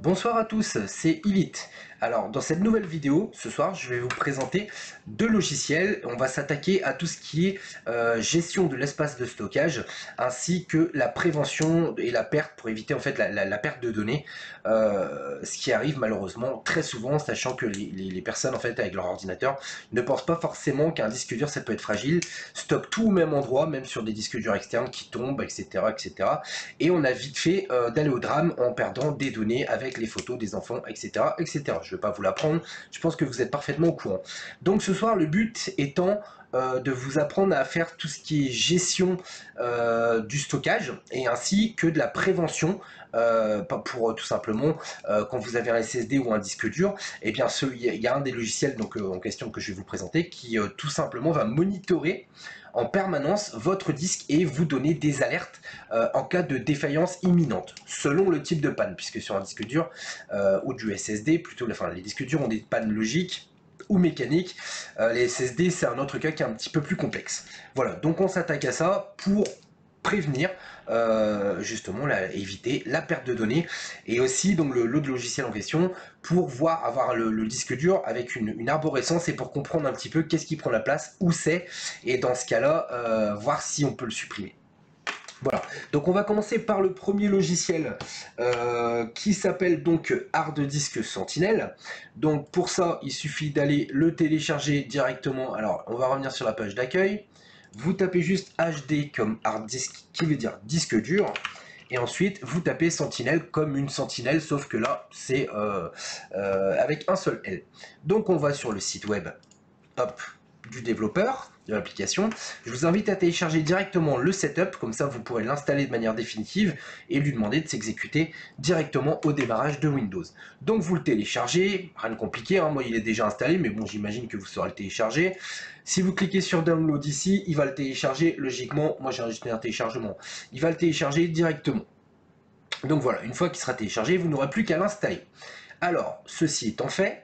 Bonsoir à tous, c'est Elite. Alors dans cette nouvelle vidéo, ce soir, je vais vous présenter deux logiciels. On va s'attaquer à tout ce qui est gestion de l'espace de stockage, ainsi que la prévention et la perte pour éviter en fait la perte de données, ce qui arrive malheureusement très souvent, sachant que les personnes en fait avec leur ordinateur ne pensent pas forcément qu'un disque dur ça peut être fragile, stocke tout au même endroit, même sur des disques durs externes qui tombent, etc., etc. Et on a vite fait d'aller au drame en perdant des données avec les photos des enfants, etc., etc. Je ne vais pas vous l'apprendre, je pense que vous êtes parfaitement au courant. Donc ce soir, le but étant de vous apprendre à faire tout ce qui est gestion du stockage et ainsi que de la prévention pour tout simplement quand vous avez un SSD ou un disque dur, et bien il y a un des logiciels donc en question que je vais vous présenter qui tout simplement va monitorer en permanence votre disque et vous donner des alertes en cas de défaillance imminente, selon le type de panne, puisque sur un disque dur ou du SSD, plutôt, enfin les disques durs ont des pannes logiques ou mécaniques, les SSD c'est un autre cas qui est un petit peu plus complexe. Voilà, donc on s'attaque à ça pour prévenir justement éviter la perte de données, et aussi donc l'autre logiciel en question pour avoir le disque dur avec une arborescence et pour comprendre un petit peu qu'est-ce qui prend la place, où c'est, et dans ce cas là voir si on peut le supprimer. Voilà, donc on va commencer par le premier logiciel qui s'appelle donc Hard Disk Sentinel. Donc pour ça, il suffit d'aller le télécharger directement. Alors, on va revenir sur la page d'accueil. Vous tapez juste HD comme hard disk, qui veut dire disque dur. Et ensuite, vous tapez Sentinelle comme une sentinelle, sauf que là, c'est avec un seul L. Donc on va sur le site web, hop, du développeur de l'application. Je vous invite à télécharger directement le setup, comme ça vous pourrez l'installer de manière définitive et lui demander de s'exécuter directement au démarrage de Windows. Donc vous le téléchargez, rien de compliqué, hein, moi il est déjà installé, mais bon j'imagine que vous saurez le télécharger. Si vous cliquez sur Download ici, il va le télécharger logiquement, moi j'ai enregistré un téléchargement, il va le télécharger directement. Donc voilà, une fois qu'il sera téléchargé, vous n'aurez plus qu'à l'installer. Alors, ceci étant fait,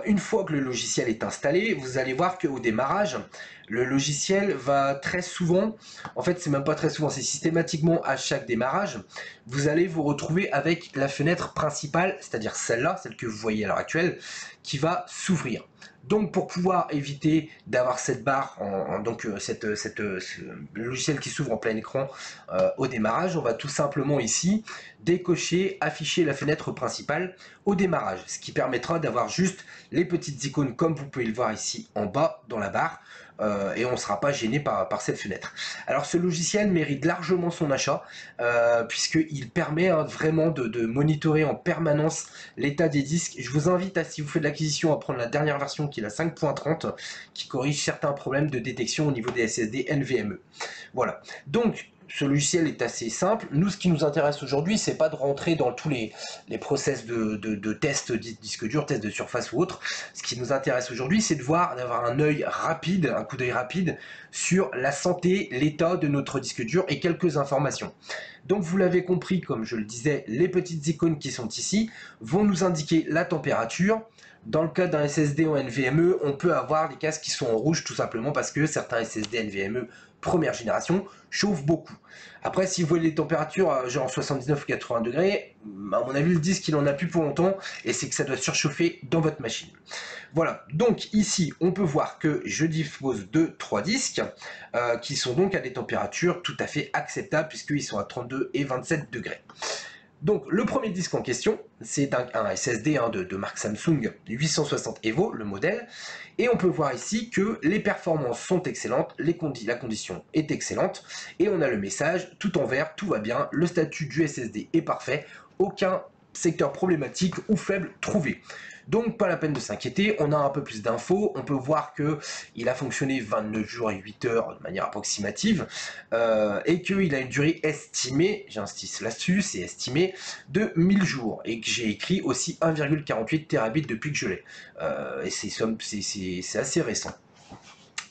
une fois que le logiciel est installé, vous allez voir qu'au démarrage, le logiciel va très souvent, en fait c'est même pas très souvent, c'est systématiquement à chaque démarrage, vous allez vous retrouver avec la fenêtre principale, c'est-à-dire celle-là, celle que vous voyez à l'heure actuelle, qui va s'ouvrir. Donc pour pouvoir éviter d'avoir cette barre, le logiciel qui s'ouvre en plein écran au démarrage, on va tout simplement ici décocher, afficher la fenêtre principale au démarrage, ce qui permettra d'avoir juste les petites icônes comme vous pouvez le voir ici en bas dans la barre, et on ne sera pas gêné par cette fenêtre. Alors ce logiciel mérite largement son achat, puisqu'il permet vraiment de monitorer en permanence l'état des disques. Je vous invite, si vous faites de l'acquisition, à prendre la dernière version qui est la 5.30, qui corrige certains problèmes de détection au niveau des SSD NVMe. Voilà, donc ce logiciel est assez simple. Nous, ce qui nous intéresse aujourd'hui, c'est pas de rentrer dans tous les process de tests disque dur, tests de surface ou autre. Ce qui nous intéresse aujourd'hui, c'est d'avoir un œil rapide, un coup d'œil rapide sur la santé, l'état de notre disque dur et quelques informations. Donc vous l'avez compris, comme je le disais, les petites icônes qui sont ici vont nous indiquer la température. Dans le cas d'un SSD en NVMe, on peut avoir des cases qui sont en rouge tout simplement parce que certains SSD NVMe première génération chauffent beaucoup. Après, si vous voyez les températures genre 79 ou 80 degrés, à mon avis le disque il en a plus pour longtemps et c'est que ça doit surchauffer dans votre machine. Voilà, donc ici on peut voir que je dispose de 3 disques qui sont donc à des températures tout à fait acceptables puisqu'ils sont à 32 et 27 degrés. Donc le premier disque en question, c'est un SSD de marque Samsung 860 EVO, le modèle, et on peut voir ici que les performances sont excellentes, la condition est excellente, et on a le message tout en vert, tout va bien, le statut du SSD est parfait, aucun secteur problématique ou faible trouvé. Donc pas la peine de s'inquiéter, on a un peu plus d'infos, on peut voir que il a fonctionné 29 jours et 8 heures de manière approximative, et qu'il a une durée estimée, j'insiste là-dessus, c'est estimé, de 1000 jours, et que j'ai écrit aussi 1,48 terabits depuis que je l'ai, et c'est assez récent.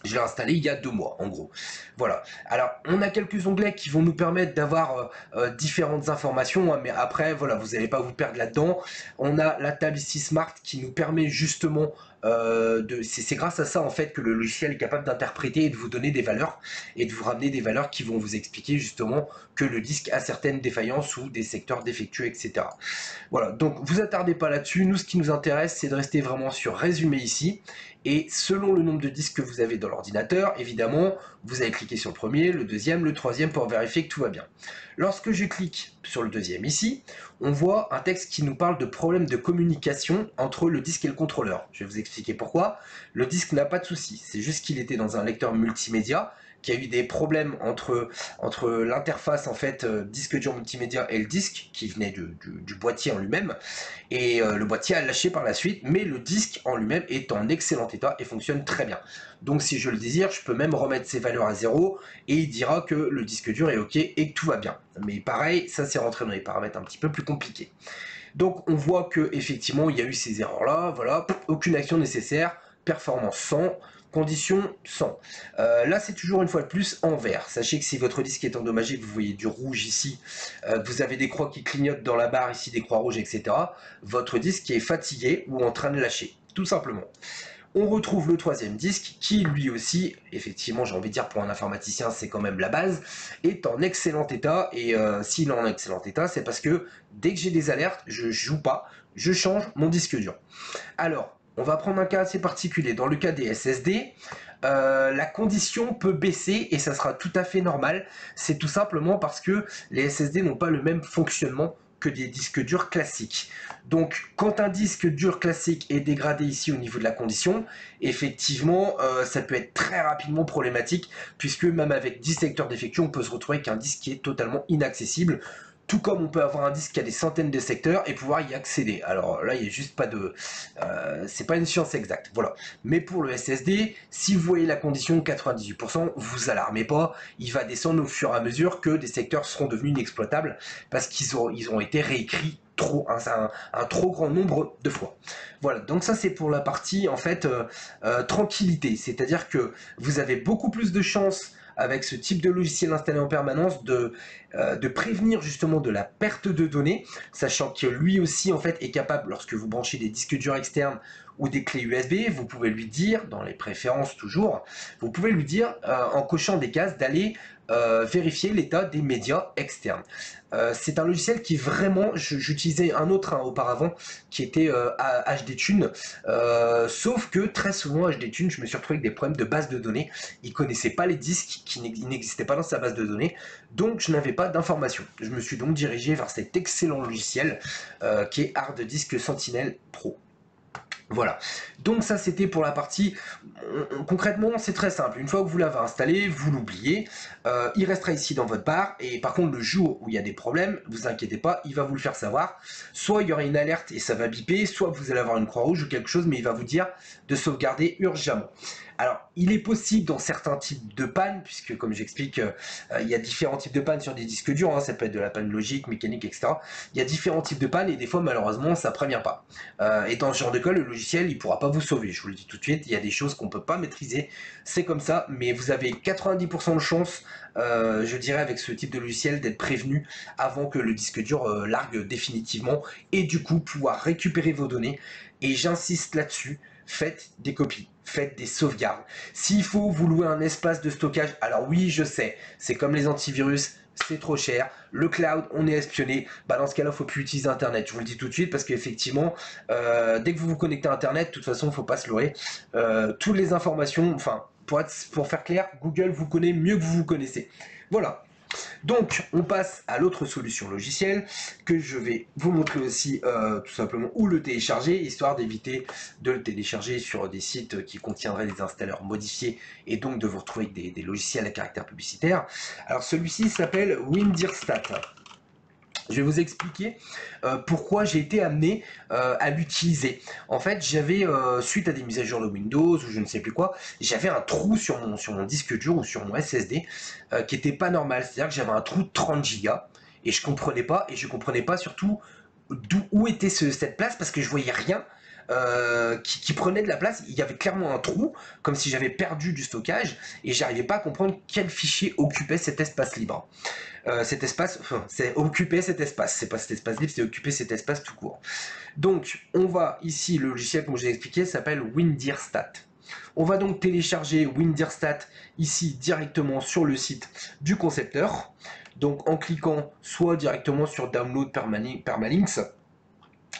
Je l'ai installé il y a 2 mois, en gros. Voilà. Alors, on a quelques onglets qui vont nous permettre d'avoir différentes informations, hein, mais après, voilà, vous n'allez pas vous perdre là-dedans. On a la table ici Smart qui nous permet justement c'est grâce à ça en fait que le logiciel est capable d'interpréter et de vous donner des valeurs et de vous ramener des valeurs qui vont vous expliquer justement que le disque a certaines défaillances ou des secteurs défectueux, etc. Voilà, donc vous attardez pas là-dessus. Nous, ce qui nous intéresse, c'est de rester vraiment sur résumé ici. Et selon le nombre de disques que vous avez dans l'ordinateur, évidemment, vous allez cliquer sur le premier, le deuxième, le troisième pour vérifier que tout va bien. Lorsque je clique sur le deuxième ici, on voit un texte qui nous parle de problèmes de communication entre le disque et le contrôleur. Je vais vous expliquer pourquoi. Le disque n'a pas de souci, c'est juste qu'il était dans un lecteur multimédia, qu'il y a eu des problèmes entre l'interface en fait disque dur multimédia et le disque qui venait du boîtier en lui-même, et le boîtier a lâché par la suite, mais le disque en lui-même est en excellent état et fonctionne très bien. Donc si je le désire, je peux même remettre ses valeurs à 0 et il dira que le disque dur est ok et que tout va bien. Mais pareil, ça c'est rentré dans les paramètres un petit peu plus compliqués. Donc on voit que effectivement il y a eu ces erreurs là, voilà, aucune action nécessaire, performance 100, condition 100. Là c'est toujours une fois de plus en vert. Sachez que si votre disque est endommagé, vous voyez du rouge ici, vous avez des croix qui clignotent dans la barre ici, des croix rouges, etc. Votre disque est fatigué ou en train de lâcher, tout simplement. On retrouve le troisième disque qui lui aussi, effectivement j'ai envie de dire pour un informaticien c'est quand même la base, est en excellent état, et s'il est en excellent état c'est parce que dès que j'ai des alertes, je joue pas, je change mon disque dur. Alors, on va prendre un cas assez particulier, dans le cas des SSD, la condition peut baisser et ça sera tout à fait normal, c'est tout simplement parce que les SSD n'ont pas le même fonctionnement que des disques durs classiques. Donc quand un disque dur classique est dégradé ici au niveau de la condition, effectivement ça peut être très rapidement problématique, puisque même avec 10 secteurs défectueux, on peut se retrouver avec un disque qui est totalement inaccessible. Tout comme on peut avoir un disque qui a des centaines de secteurs et pouvoir y accéder. Alors là, il n'y a juste pas de... c'est pas une science exacte, voilà. Mais pour le SSD, si vous voyez la condition 98%, vous alarmez pas, il va descendre au fur et à mesure que des secteurs seront devenus inexploitables parce qu'ils ont été réécrits trop, un trop grand nombre de fois. Voilà, donc ça c'est pour la partie en fait tranquillité, c'est-à-dire que vous avez beaucoup plus de chances avec ce type de logiciel installé en permanence de prévenir justement de la perte de données, sachant que lui aussi en fait est capable, lorsque vous branchez des disques durs externes ou des clés USB, vous pouvez lui dire, dans les préférences toujours, vous pouvez lui dire en cochant des cases d'aller vérifier l'état des médias externes. C'est un logiciel qui vraiment, j'utilisais un autre auparavant qui était HDTune, sauf que très souvent HDTune, je me suis retrouvé avec des problèmes de base de données. Il connaissait pas les disques qui n'existaient pas dans sa base de données, donc je n'avais pas d'informations. Je me suis donc dirigé vers cet excellent logiciel qui est Hard Disk Sentinel Pro. Voilà, donc ça c'était pour la partie, concrètement c'est très simple, une fois que vous l'avez installé, vous l'oubliez, il restera ici dans votre barre, et par contre le jour où il y a des problèmes, vous inquiétez pas, il va vous le faire savoir, soit il y aura une alerte et ça va biper, soit vous allez avoir une croix rouge ou quelque chose, mais il va vous dire de sauvegarder urgemment. Alors, il est possible dans certains types de pannes, puisque comme j'explique, il y a différents types de pannes sur des disques durs, hein, ça peut être de la panne logique, mécanique, etc. Il y a différents types de pannes et des fois, malheureusement, ça ne prévient pas. Et dans ce genre de cas, le logiciel, il ne pourra pas vous sauver. Je vous le dis tout de suite, il y a des choses qu'on ne peut pas maîtriser, c'est comme ça, mais vous avez 90% de chance, je dirais, avec ce type de logiciel, d'être prévenu avant que le disque dur largue définitivement, et du coup, pouvoir récupérer vos données. Et j'insiste là-dessus, faites des copies, faites des sauvegardes. S'il faut vous louer un espace de stockage, alors oui, je sais, c'est comme les antivirus, c'est trop cher, le cloud, on est espionné, bah dans ce cas-là, il ne faut plus utiliser Internet. Je vous le dis tout de suite parce qu'effectivement, dès que vous vous connectez à Internet, de toute façon, il ne faut pas se leurrer. Toutes les informations, enfin, pour faire clair, Google vous connaît mieux que vous vous connaissez. Voilà. Donc, on passe à l'autre solution logicielle que je vais vous montrer aussi tout simplement où le télécharger, histoire d'éviter de le télécharger sur des sites qui contiendraient des installeurs modifiés et donc de vous retrouver avec des logiciels à caractère publicitaire. Alors, celui-ci s'appelle Windirstat. Je vais vous expliquer pourquoi j'ai été amené à l'utiliser. En fait, j'avais, suite à des mises à jour de Windows ou je ne sais plus quoi, j'avais un trou sur mon disque dur ou sur mon SSD qui était pas normal. C'est-à-dire que j'avais un trou de 30 Go et je comprenais pas surtout où était cette place parce que je voyais rien. qui prenait de la place. Il y avait clairement un trou, comme si j'avais perdu du stockage, et j'arrivais pas à comprendre quel fichier occupait cet espace libre. Cet espace, enfin, c'est occuper cet espace, c'est pas cet espace libre, c'est occuper cet espace tout court. Donc, on va ici, le logiciel, comme je l'ai expliqué, s'appelle Windirstat. On va donc télécharger Windirstat ici directement sur le site du concepteur. Donc en cliquant soit directement sur Download Permalinks,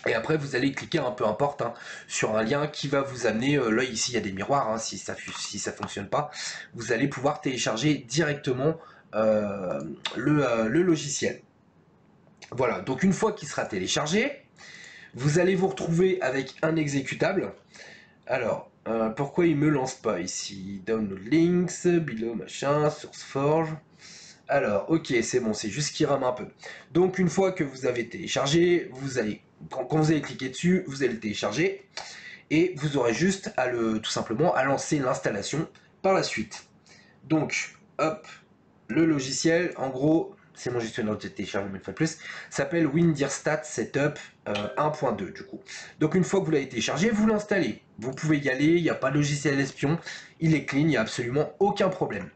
et après vous allez cliquer, peu importe, sur un lien qui va vous amener, là ici il y a des miroirs, si ça fonctionne pas, vous allez pouvoir télécharger directement le logiciel. Voilà, donc une fois qu'il sera téléchargé, vous allez vous retrouver avec un exécutable. Alors, pourquoi il me lance pas ici? Download links, below machin, SourceForge. Alors, ok, c'est bon, c'est juste qu'il rame un peu. Donc, une fois que vous avez téléchargé, vous allez, quand vous allez cliquer dessus, vous allez le télécharger et vous aurez juste à tout simplement à lancer l'installation par la suite. Donc, hop, le logiciel, en gros, c'est mon gestionnaire de téléchargement une fois de plus, s'appelle Windirstat Setup 1.2 du coup. Donc une fois que vous l'avez téléchargé, vous l'installez. Vous pouvez y aller, il n'y a pas de logiciel espion, il est clean, il n'y a absolument aucun problème.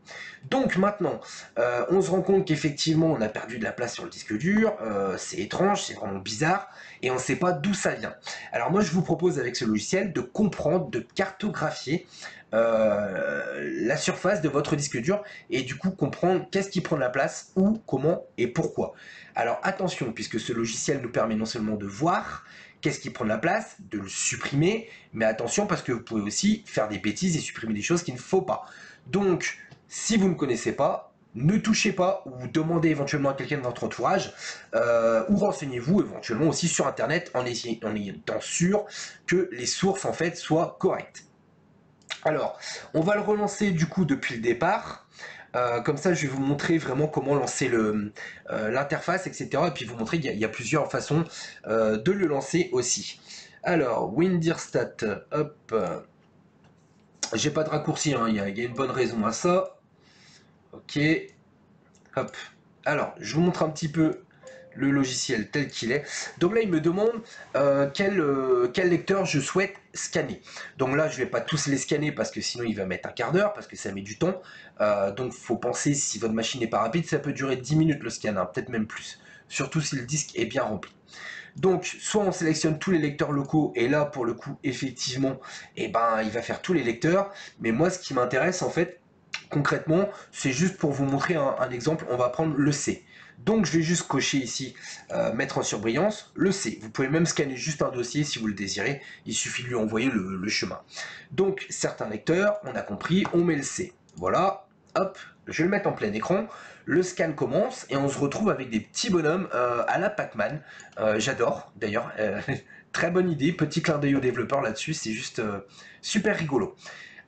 Donc maintenant, on se rend compte qu'effectivement on a perdu de la place sur le disque dur, c'est étrange, c'est vraiment bizarre, et on ne sait pas d'où ça vient. Alors moi je vous propose avec ce logiciel de comprendre, de cartographier la surface de votre disque dur et du coup comprendre qu'est-ce qui prend de la place, où, comment et pourquoi. Alors attention, puisque ce logiciel nous permet non seulement de voir qu'est-ce qui prend de la place, de le supprimer, mais attention parce que vous pouvez aussi faire des bêtises et supprimer des choses qu'il ne faut pas. Donc, si vous ne connaissez pas, ne touchez pas ou demandez éventuellement à quelqu'un de votre entourage ou renseignez-vous éventuellement aussi sur internet en étant sûr que les sources en fait soient correctes. Alors, on va le relancer du coup depuis le départ. Comme ça, je vais vous montrer vraiment comment lancer l'interface, etc. Et puis vous montrer qu'il y a plusieurs façons de le lancer aussi. Alors, Windirstat, hop. J'ai pas de raccourci, il y a une bonne raison à ça. Ok. Hop. Alors, je vous montre un petit peu le logiciel tel qu'il est. Donc là, il me demande quel lecteur je souhaite scanner. Donc là, je vais pas tous les scanner parce que sinon il va mettre un quart d'heure, parce que ça met du temps. Donc il faut penser, si votre machine n'est pas rapide, ça peut durer 10 minutes le scan, peut-être même plus. Surtout si le disque est bien rempli. Donc, soit on sélectionne tous les lecteurs locaux, et là, pour le coup, effectivement, il va faire tous les lecteurs. Mais moi, ce qui m'intéresse, en fait, concrètement, c'est juste pour vous montrer un exemple. On va prendre le C. Donc je vais juste cocher ici, mettre en surbrillance, le C. Vous pouvez même scanner juste un dossier si vous le désirez, il suffit de lui envoyer le chemin. Donc certains lecteurs, on a compris, on met le C. Voilà, hop, je vais le mettre en plein écran, le scan commence et on se retrouve avec des petits bonhommes à la Pac-Man. J'adore d'ailleurs, très bonne idée, petit clin d'œil aux développeurs là-dessus, c'est juste super rigolo.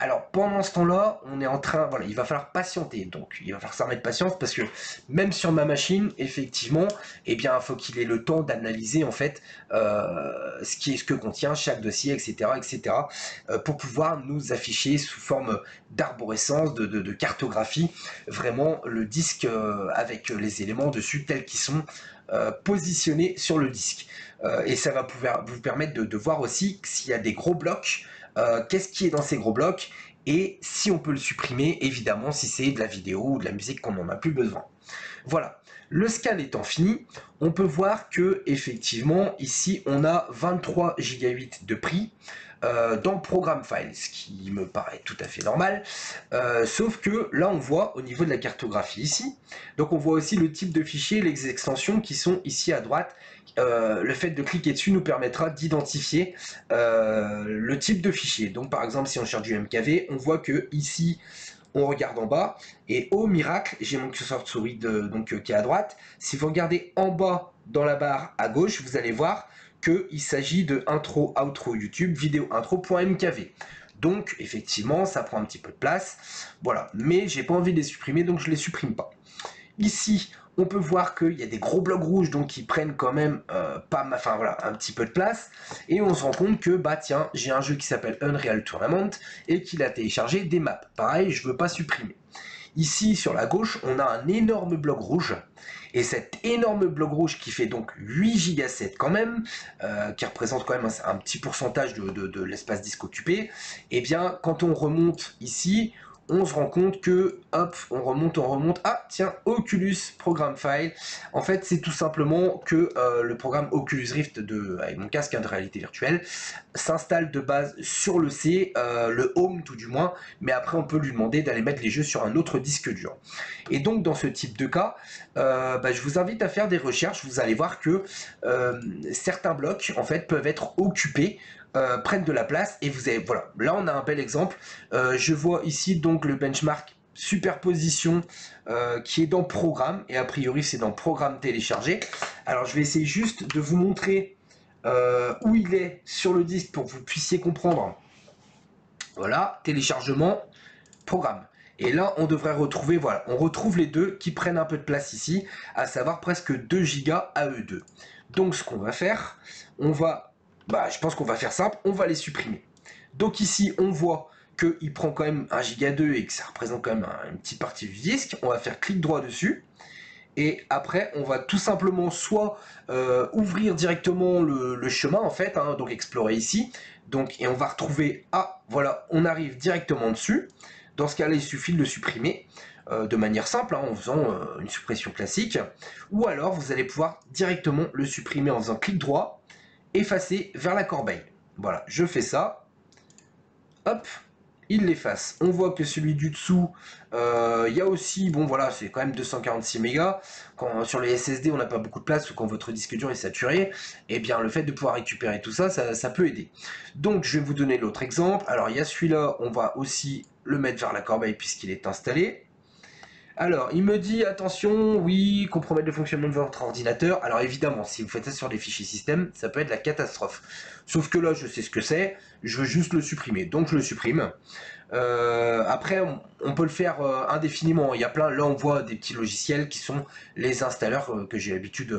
Alors pendant ce temps-là, on est en train, voilà, il va falloir patienter, donc il va falloir s'en remettre patience parce que même sur ma machine, effectivement, il faut qu'il ait le temps d'analyser en fait ce que contient chaque dossier, etc., pour pouvoir nous afficher sous forme d'arborescence, de cartographie, vraiment le disque avec les éléments dessus tels qu'ils sont positionnés sur le disque. Et ça va pouvoir vous permettre de voir aussi s'il y a des gros blocs. Qu'est-ce qui est dans ces gros blocs et si on peut le supprimer, évidemment, si c'est de la vidéo ou de la musique qu'on n'en a plus besoin. Voilà, le scan étant fini, on peut voir que effectivement ici on a 23 Go de prix dans Program Files, ce qui me paraît tout à fait normal, sauf que là on voit au niveau de la cartographie ici, donc on voit aussi le type de fichier, les extensions qui sont ici à droite. Le fait de cliquer dessus nous permettra d'identifier le type de fichier. Donc par exemple si on cherche du MKV, on voit que ici on regarde en bas et au miracle, j'ai mon curseur de souris qui est à droite. Si vous regardez en bas dans la barre à gauche, vous allez voir qu'il s'agit de intro, outro YouTube, vidéo intro.mkv. Donc effectivement ça prend un petit peu de place, voilà, mais j'ai pas envie de les supprimer donc je les supprime pas. Ici on peut voir qu'il y a des gros blocs rouges donc qui prennent quand même un petit peu de place et on se rend compte que tiens, j'ai un jeu qui s'appelle Unreal Tournament et qu'il a téléchargé des maps. Pareil, je veux pas supprimer. Ici, sur la gauche, on a un énorme bloc rouge. Et cet énorme bloc rouge qui fait donc 8 Go 7 quand même, qui représente quand même un petit pourcentage de l'espace disque occupé, et bien quand on remonte ici, on se rend compte que, hop, on remonte, ah tiens, Oculus Program File, en fait c'est tout simplement que le programme Oculus Rift avec mon casque de réalité virtuelle s'installe de base sur le C, le Home tout du moins, mais après on peut lui demander d'aller mettre les jeux sur un autre disque dur. Et donc dans ce type de cas, je vous invite à faire des recherches, vous allez voir que certains blocs en fait peuvent être occupés, prennent de la place, et vous avez, voilà, là on a un bel exemple. Je vois ici donc le benchmark superposition qui est dans programme, et a priori c'est dans programme téléchargé. Alors je vais essayer juste de vous montrer où il est sur le disque pour que vous puissiez comprendre. Voilà, téléchargement, programme. Et là, on devrait retrouver, voilà, on retrouve les deux qui prennent un peu de place ici, à savoir presque 2 Go à eux deux. Donc, ce qu'on va faire, on va, je pense qu'on va faire simple, on va les supprimer. Donc ici, on voit qu'il prend quand même 1 Go 2 et que ça représente quand même une petite partie du disque. On va faire clic droit dessus. Et après, on va tout simplement soit ouvrir directement le chemin, en fait, hein, donc explorer ici. Donc, et on va retrouver, ah, voilà, on arrive directement dessus. Dans ce cas-là, il suffit de le supprimer de manière simple, hein, en faisant une suppression classique. Ou alors, vous allez pouvoir directement le supprimer en faisant clic droit, effacer vers la corbeille. Voilà, je fais ça. Hop, il l'efface. On voit que celui du dessous, il y a aussi, bon voilà, c'est quand même 246 mégas. Quand sur les SSD, on n'a pas beaucoup de place, ou quand votre disque dur est saturé, et bien le fait de pouvoir récupérer tout ça, ça peut aider. Donc je vais vous donner l'autre exemple. Alors il y a celui-là, on va aussi le mettre vers la corbeille puisqu'il est installé. Alors, il me dit, attention, oui, compromettre le fonctionnement de votre ordinateur. Alors évidemment, si vous faites ça sur des fichiers système, ça peut être la catastrophe. Sauf que là, je sais ce que c'est, je veux juste le supprimer. Donc je le supprime. Après, on peut le faire indéfiniment. Il y a plein, là on voit des petits logiciels qui sont les installeurs que j'ai l'habitude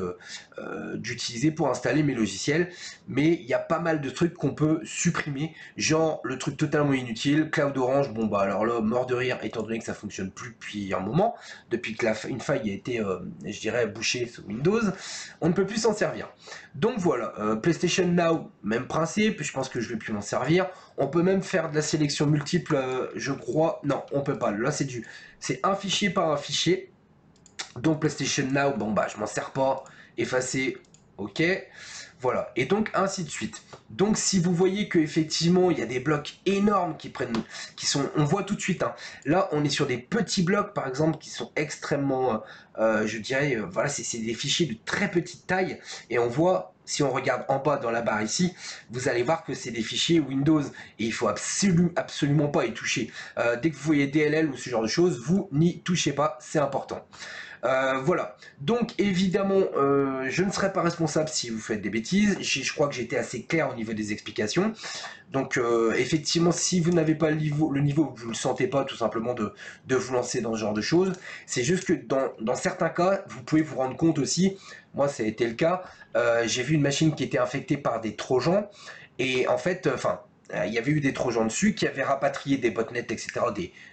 d'utiliser pour installer mes logiciels. Mais il y a pas mal de trucs qu'on peut supprimer. Genre le truc totalement inutile, Cloud Orange. Bon bah alors là, mort de rire, étant donné que ça fonctionne plus depuis un moment, depuis que une faille a été, je dirais, bouchée sous Windows, on ne peut plus s'en servir. Donc voilà, PlayStation Now, même principe, je pense que je vais plus m'en servir. On peut même faire de la sélection multiple, je crois. Non, on peut pas. Là, c'est un fichier par un fichier. Donc PlayStation Now, bon bah je m'en sers pas. Effacer, ok. Voilà, et donc ainsi de suite. Donc si vous voyez qu'effectivement il y a des blocs énormes qui sont, on voit tout de suite, hein. Là on est sur des petits blocs par exemple qui sont extrêmement, je dirais, voilà, c'est des fichiers de très petite taille, et on voit, si on regarde en bas dans la barre ici, vous allez voir que c'est des fichiers Windows, et il faut absolument pas y toucher. Dès que vous voyez DLL ou ce genre de choses, vous n'y touchez pas, c'est important. Voilà, donc évidemment je ne serai pas responsable si vous faites des bêtises. Je crois que j'étais assez clair au niveau des explications. Donc effectivement, si vous n'avez pas le niveau, vous ne le sentez pas tout simplement de vous lancer dans ce genre de choses. C'est juste que dans certains cas, vous pouvez vous rendre compte aussi, moi ça a été le cas, j'ai vu une machine qui était infectée par des trojans, et en fait, il y avait eu des trojans dessus qui avaient rapatrié des botnets, etc.,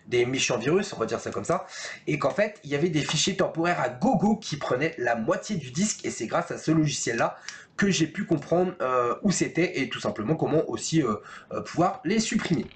des méchants virus, on va dire ça comme ça, et qu'en fait, il y avait des fichiers temporaires à gogo qui prenaient la moitié du disque, et c'est grâce à ce logiciel-là que j'ai pu comprendre où c'était, et tout simplement comment aussi pouvoir les supprimer.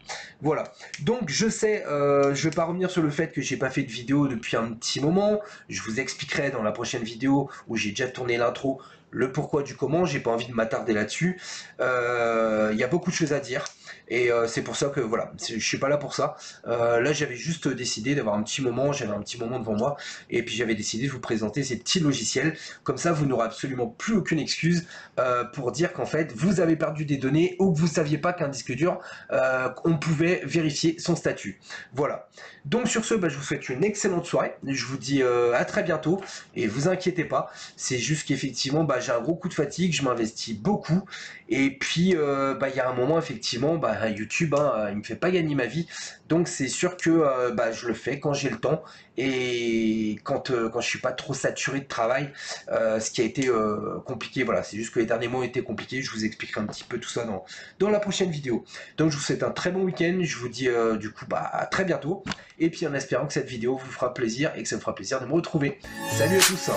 Voilà, donc je sais, je vais pas revenir sur le fait que j'ai pas fait de vidéo depuis un petit moment. Je vous expliquerai dans la prochaine vidéo où j'ai déjà tourné l'intro le pourquoi du comment. J'ai pas envie de m'attarder là-dessus. Il y a beaucoup de choses à dire, et c'est pour ça que voilà, je suis pas là pour ça. Là j'avais juste décidé d'avoir un petit moment, j'avais un petit moment devant moi, et puis j'avais décidé de vous présenter ces petits logiciels. Comme ça vous n'aurez absolument plus aucune excuse pour dire qu'en fait vous avez perdu des données, ou que vous saviez pas qu'un disque dur, on pouvait vérifier son statut. Voilà, donc sur ce, je vous souhaite une excellente soirée, je vous dis à très bientôt, et vous inquiétez pas, c'est juste qu'effectivement j'ai un gros coup de fatigue, je m'investis beaucoup, et puis il y a un moment effectivement bah, YouTube, hein, il me fait pas gagner ma vie. Donc c'est sûr que bah, je le fais quand j'ai le temps et quand je suis pas trop saturé de travail, ce qui a été compliqué. Voilà, c'est juste que les derniers mois ont été compliqués. Je vous expliquerai un petit peu tout ça dans la prochaine vidéo. Donc je vous souhaite un très bon week-end. Je vous dis du coup bah, à très bientôt. Et puis en espérant que cette vidéo vous fera plaisir et que ça me fera plaisir de me retrouver. Salut à tous!